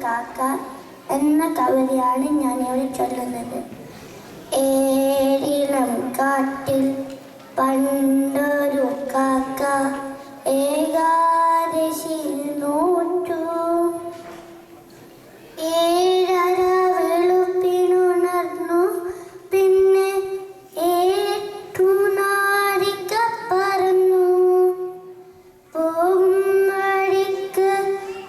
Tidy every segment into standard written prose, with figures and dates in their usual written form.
കാക്ക എന്ന കവിതയാണ് ഞാനിവിടെ ചൊല്ലുന്നത്. ഏഴിലം കാട്ടിൽ പണ്ടൊരു കാക്ക ഏകാദശി നോറ്റു. ഏഴര വെളുപ്പിനുണർന്നു, പിന്നെ ഏറ്റുനാഴിക പറന്നു. പോകും വഴിക്ക്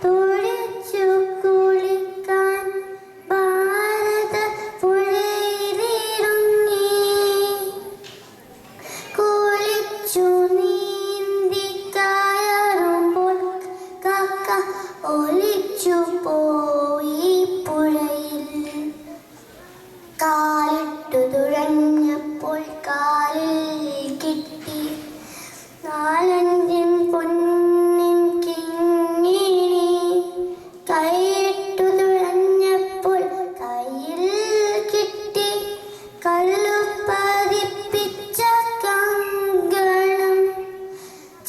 തുടിച്ചു കുളിക്കാൻ ഭാരത പുഴയിലിറങ്ങി. കുളിച്ചു നീന്തി കയറുമ്പോൾ കാക്ക ഒലിച്ചു പോയി പുഴയിൽ. കാലിട്ടു തുഴഞ്ഞപ്പോൾ കാലിൽ കിട്ടി നാലഞ്ചിൻ പൊന്നിൻ കിങ്ങിണി. കൈയിട്ടു തുഴഞ്ഞപ്പോൾ കയ്യിൽ കിട്ടി കല്ലു പതിപ്പിച്ച കങ്കണം.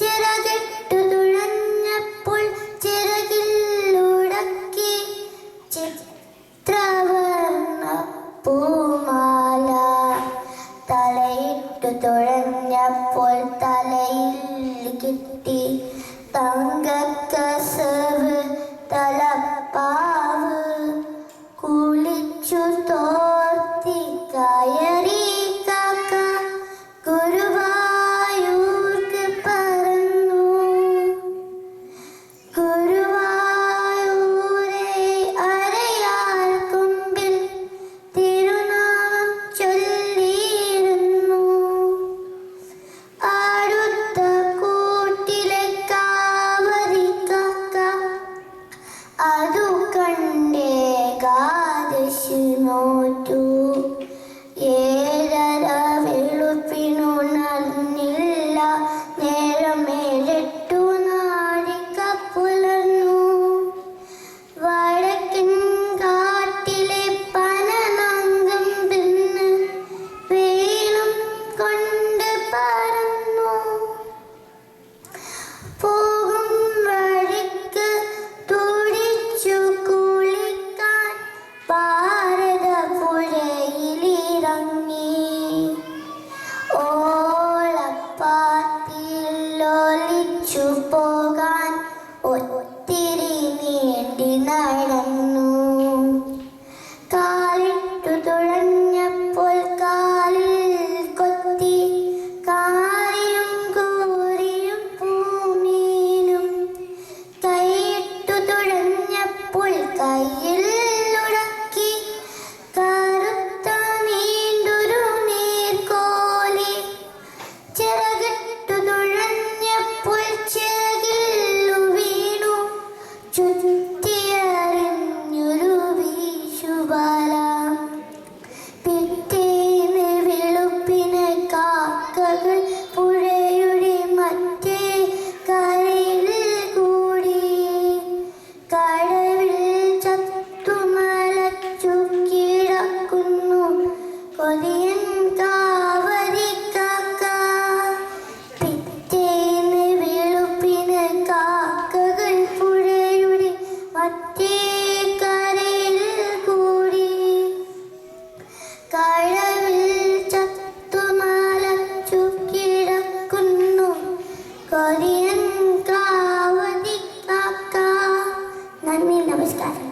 ചിറകിട്ടു തുഴഞ്ഞപ്പോൾ ചിറകിൽ ഉടക്കി ചിത്രവർണ്ണ പൂമാല. തലയിട്ടു തുഴഞ്ഞപ്പോൾ തലയിൽ കിട്ടി തങ്കക്കസവ് തലപ്പാവ്. കുളിച്ചു തോർത്തി കയറി കാക്ക ഗുരുവായൂർക്ക് പറന്നു. ഗുരുവായൂരെ അരയാൽ കൊമ്പിൽ തിരുനാമം ചൊല്ലിയിരുന്നു. അടുത്ത കൂട്ടിലെ കാവരി കാക്ക അതു കണ്ടേകാദശി നോറ്റു. ഏഴര വെളുപ്പിനുണർന്നില്ല, നേരം 7-8 നാഴിക പുലർന്നു. വടക്കൻ കാട്ടിലെ പനനങ്കം തിന്ന് വെയിലും കൊണ്ട് പറന്നു. പോകും വഴിക്ക് തുടിച്ചു കുളിക്കാൻ ഭാരത പുഴയിലിറങ്ങി. ഓളപ്പാത്തിയിൽ ഒലിച്ചു പോകാൻ ഒത്തിരി നീണ്ടി നടന്നു. കാലിട്ടു തുഴഞ്ഞപ്പോൾ കാലിൽ കൊത്തി കാരിയും കൂരിയും പൂമീനും. കൈയിട്ടു തുഴഞ്ഞപ്പോൾ കയ്യിൽ ഉടക്കി കറുത്ത നീണ്ടൊരു നീർക്കോലി. ചിറകിട്ടു തുഴഞ്ഞപ്പോൾ ചിറകിൽ വീണു ചുറ്റിയറിഞ്ഞൊരു വീശുബാല. പിറ്റേന്ന് വെളുപ്പിന് കാക്കകൾ പുഴയുടെ മറ്റേ കരയിൽ കൂടി. കടവിൽ ചത്തുമലച്ചു കിടക്കുന്നു കൊതിയൻ കാവരി കാക്ക. പിറ്റേന്ന് വെളുപ്പിന് കാക്കകൾ പുഴയുടെ മറ്റേ കരയിൽ കൂടി. കടവിൽ ചത്തുമലച്ചു കിടക്കുന്നു കൊതിയൻ കാവരി കാക്ക. നന്ദി, നമസ്കാരം.